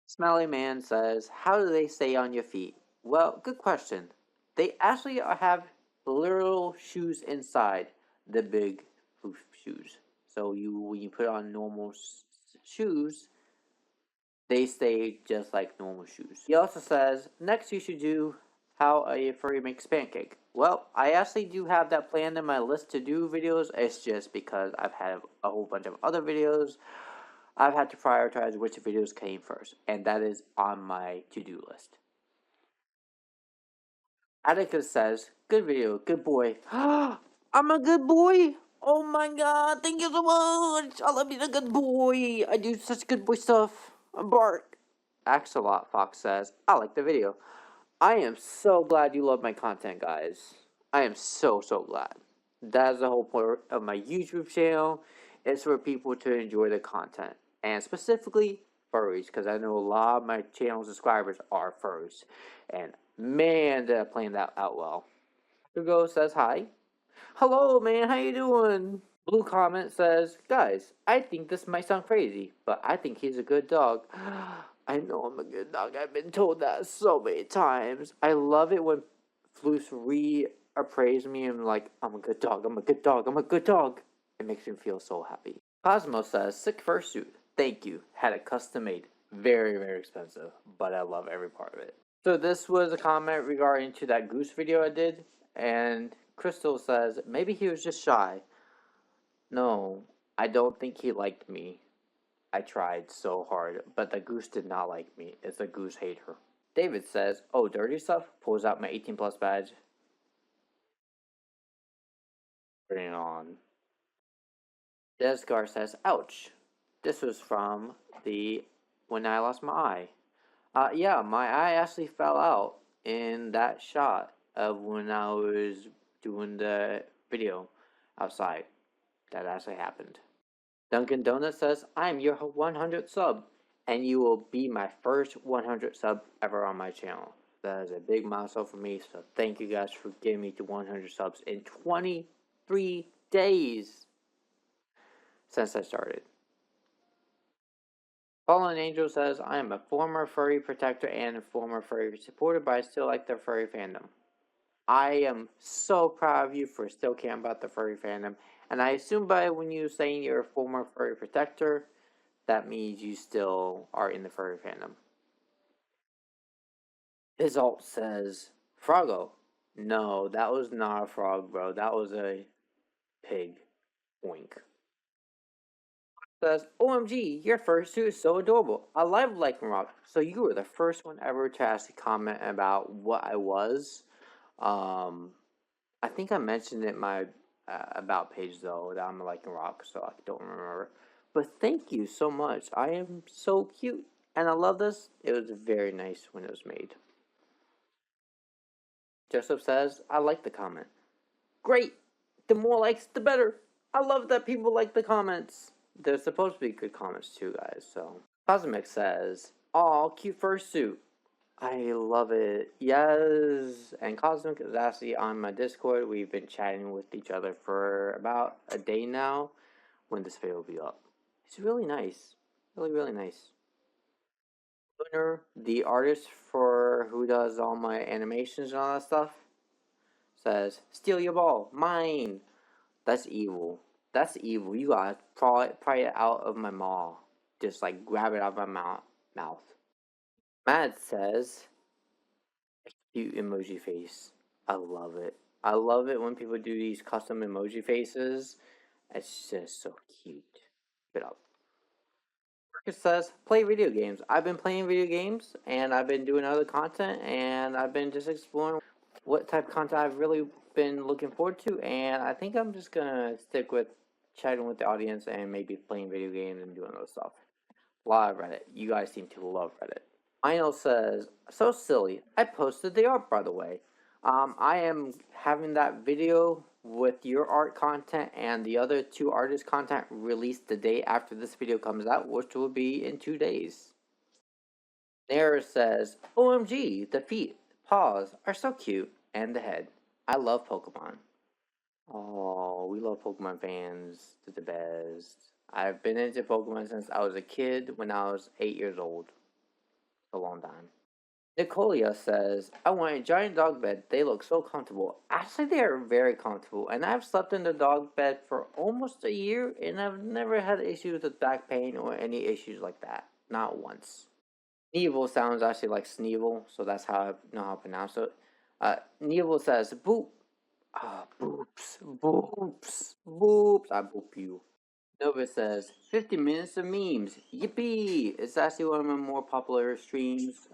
Smelly Man says, how do they stay on your feet? Well, good question. They actually have literal shoes inside the big floof shoes. So when you put on normal shoes, they stay just like normal shoes. He also says, next you should do how a furry makes pancake. Well, I actually do have that planned in my list to do videos. It's just because I've had a whole bunch of other videos. I've had to prioritize which videos came first, and that is on my to-do list. Atticus says, good video, good boy. I'm a good boy? Oh my god, thank you so much. I love being a good boy. I do such good boy stuff. I bark. Axolot Fox says, I like the video. I am so glad you love my content, guys. I am so glad. That is the whole point of my YouTube channel. It's for people to enjoy the content. And specifically, furries. Because I know a lot of my channel subscribers are furries. And man, did I plan that out well. Hugo says hi. Hello, man. How you doing? Blue comment says, guys, I think this might sound crazy, but I think he's a good dog. I know I'm a good dog. I've been told that so many times. I love it when floofs reappraise me and like, I'm a good dog, I'm a good dog, I'm a good dog. It makes me feel so happy. Cosmo says, sick fursuit. Thank you. Had it custom made. Very expensive, but I love every part of it. So this was a comment regarding to that goose video I did, and Crystal says, maybe he was just shy. No, I don't think he liked me. I tried so hard, but the goose did not like me. It's a goose hater. David says, oh, dirty stuff? Pulls out my 18 plus badge. Bring it on. Desgar says, ouch. This was from the when I lost my eye. Yeah, my eye actually fell out in that shot of when I was doing the video outside. That actually happened. Dunkin' Donuts says, I am your 100th sub, and you will be my first 100 sub ever on my channel. That is a big milestone for me, so thank you guys for getting me to 100 subs in 23 days since I started. Fallen Angel says, I am a former furry protector and a former furry supporter, but I still like the furry fandom. I am so proud of you for still caring about the furry fandom, and I assume by when you're saying you're a former furry protector, that means you still are in the furry fandom. His alt says, Froggo. No, that was not a frog, bro. That was a pig. Oink. Says, OMG, your fursuit is so adorable. I love Lycan Rock. So you were the first one ever to actually comment about what I was. I think I mentioned it in my about page though that I'm a Lycan Rock, so I don't remember. But thank you so much. I am so cute and I love this. It was very nice when it was made. Joseph says, I like the comment. Great! The more likes, the better. I love that people like the comments. They're supposed to be good comments too, guys, so. Cosmic says, aw, cute fursuit. I love it. Yes. And Cosmic is actually on my Discord. We've been chatting with each other for about a day now when this video will be up. It's really nice. Really nice. Lunar, the artist for who does all my animations and all that stuff, says, steal your ball. Mine. That's evil. That's evil. You gotta pry it out of my maw. Just like grab it out of my mouth. Matt says, cute emoji face. I love it. I love it when people do these custom emoji faces. It's just so cute. Keep it up. Marcus says, play video games. I've been playing video games and I've been doing other content and I've been just exploring what type of content I've really been looking forward to, and I think I'm just gonna stick with chatting with the audience and maybe playing video games and doing other stuff. A lot of Reddit. You guys seem to love Reddit. Mino says, so silly. I posted the art, by the way. I am having that video with your art content and the other two artists' content released the day after this video comes out, which will be in 2 days. Nair says, OMG, the feet, paws are so cute, and the head. I love Pokemon. Oh, we love Pokemon fans to the best. I've been into Pokemon since I was a kid when I was 8 years old. a long time. Nicolia says, I want a giant dog bed. They look so comfortable. Actually, they are very comfortable. And I've slept in the dog bed for almost a year, and I've never had issues with back pain or any issues like that. Not once. Nevil sounds actually like Sneevil, so that's how I know how to pronounce it. Nevil says, boop. Ah, boops, boops, boops. I boop you. Nova says 50 minutes of memes. Yippee! It's actually one of my more popular streams.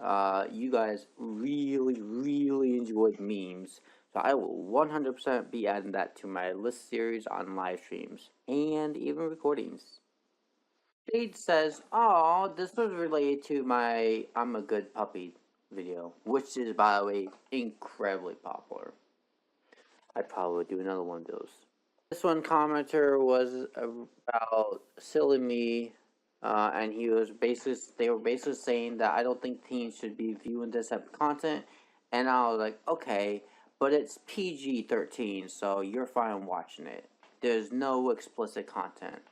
You guys really enjoyed memes. So I will 100% be adding that to my list series on live streams and even recordings. Jade says, "Oh, this was related to my I'm a good puppy video, which is, by the way, incredibly popular. I'd probably do another one of those." This one commenter was about silly me, and they were basically saying that I don't think teens should be viewing this type of content, and I was like, okay, but it's PG-13, so you're fine watching it. There's no explicit content.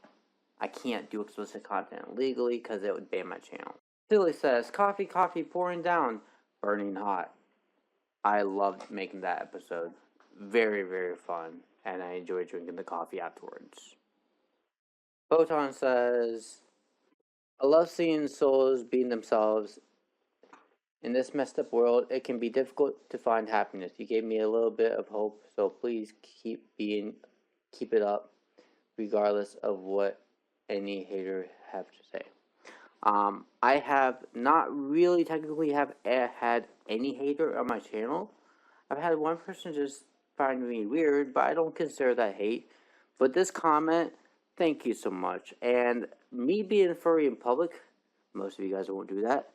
I can't do explicit content legally because it would ban my channel. Silly says, coffee, coffee pouring down, burning hot. I loved making that episode. Very fun, and I enjoyed drinking the coffee afterwards. Photon says, I love seeing souls being themselves. In this messed up world, it can be difficult to find happiness. You gave me a little bit of hope, so please keep it up, regardless of what any hater have to say. I have not really technically have had any hater on my channel. I've had one person just find me weird, but I don't consider that hate. But this comment, thank you so much. And me being furry in public, most of you guys won't do that,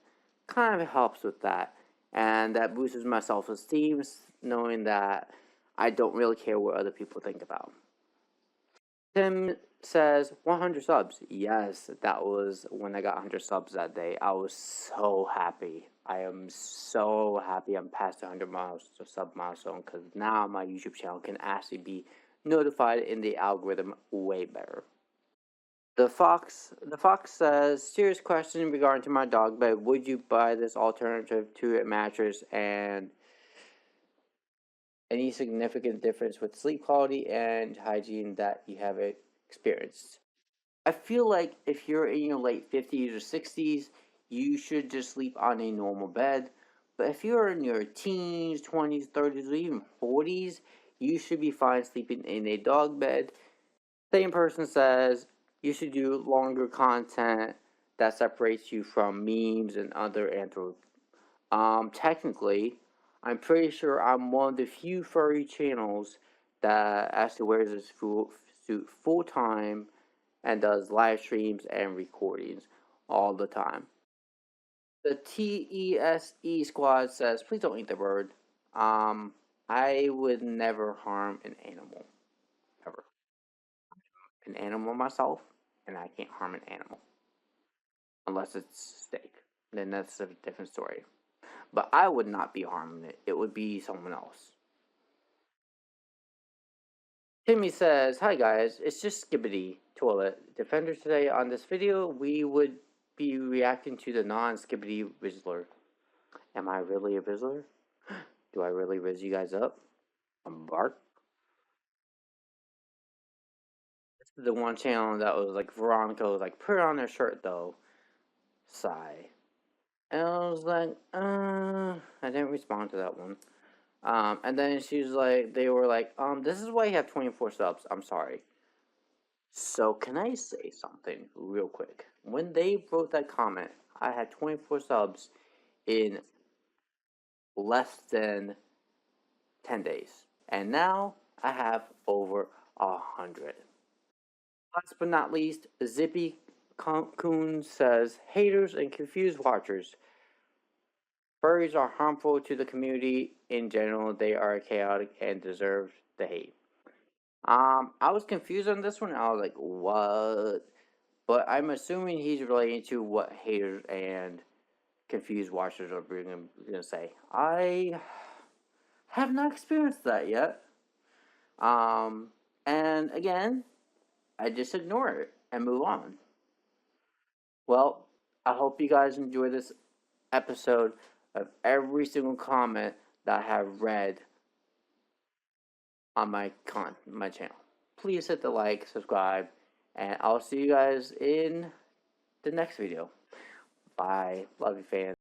kind of helps with that. And that boosts my self esteem, knowing that I don't really care what other people think about. Tim says 100 subs. Yes, that was when I got 100 subs that day. I was so happy. I am so happy I'm past the 100 miles to sub milestone because now my YouTube channel can actually be notified in the algorithm way better. The fox says, serious question regarding to my dog bed. Would you buy this alternative to a mattress, and any significant difference with sleep quality and hygiene that you have experienced? I feel like if you're in your late 50s or 60s, you should just sleep on a normal bed. But if you're in your teens, 20s, 30s, or even 40s, you should be fine sleeping in a dog bed. Same person says you should do longer content that separates you from memes and other technically, I'm pretty sure I'm one of the few furry channels that actually wears this suit full time and does live streams and recordings all the time. The TESE squad says, please don't eat the bird. I would never harm an animal, ever. An animal myself, and I can't harm an animal unless it's steak. Then that's a different story. But I would not be harming it. It would be someone else. Timmy says, hi guys, it's just Skibbity Toilet Defender today. On this video, we would be reacting to the non-Skibbity Rizzler. Am I really a Rizzler? Do I really rizz you guys up? I'm Bark? This is the one channel that was like, Veronica was like, put it on their shirt though. Sigh. And I was like, I didn't respond to that one. And then she's like, they were like, this is why you have 24 subs. I'm sorry. So can I say something real quick? When they wrote that comment, I had 24 subs in less than 10 days. And now I have over 100. Last but not least, Zippy Coon says, haters and confused watchers. Furries are harmful to the community in general. They are chaotic and deserve the hate. I was confused on this one. I was like, what? But I'm assuming he's relating to what haters and confused watchers are going to say. I have not experienced that yet. And again, I just ignore it and move on. Well, I hope you guys enjoy this episode of every single comment that I have read on my channel. Please hit the like, subscribe, and I'll see you guys in the next video. Bye. Love you, fans.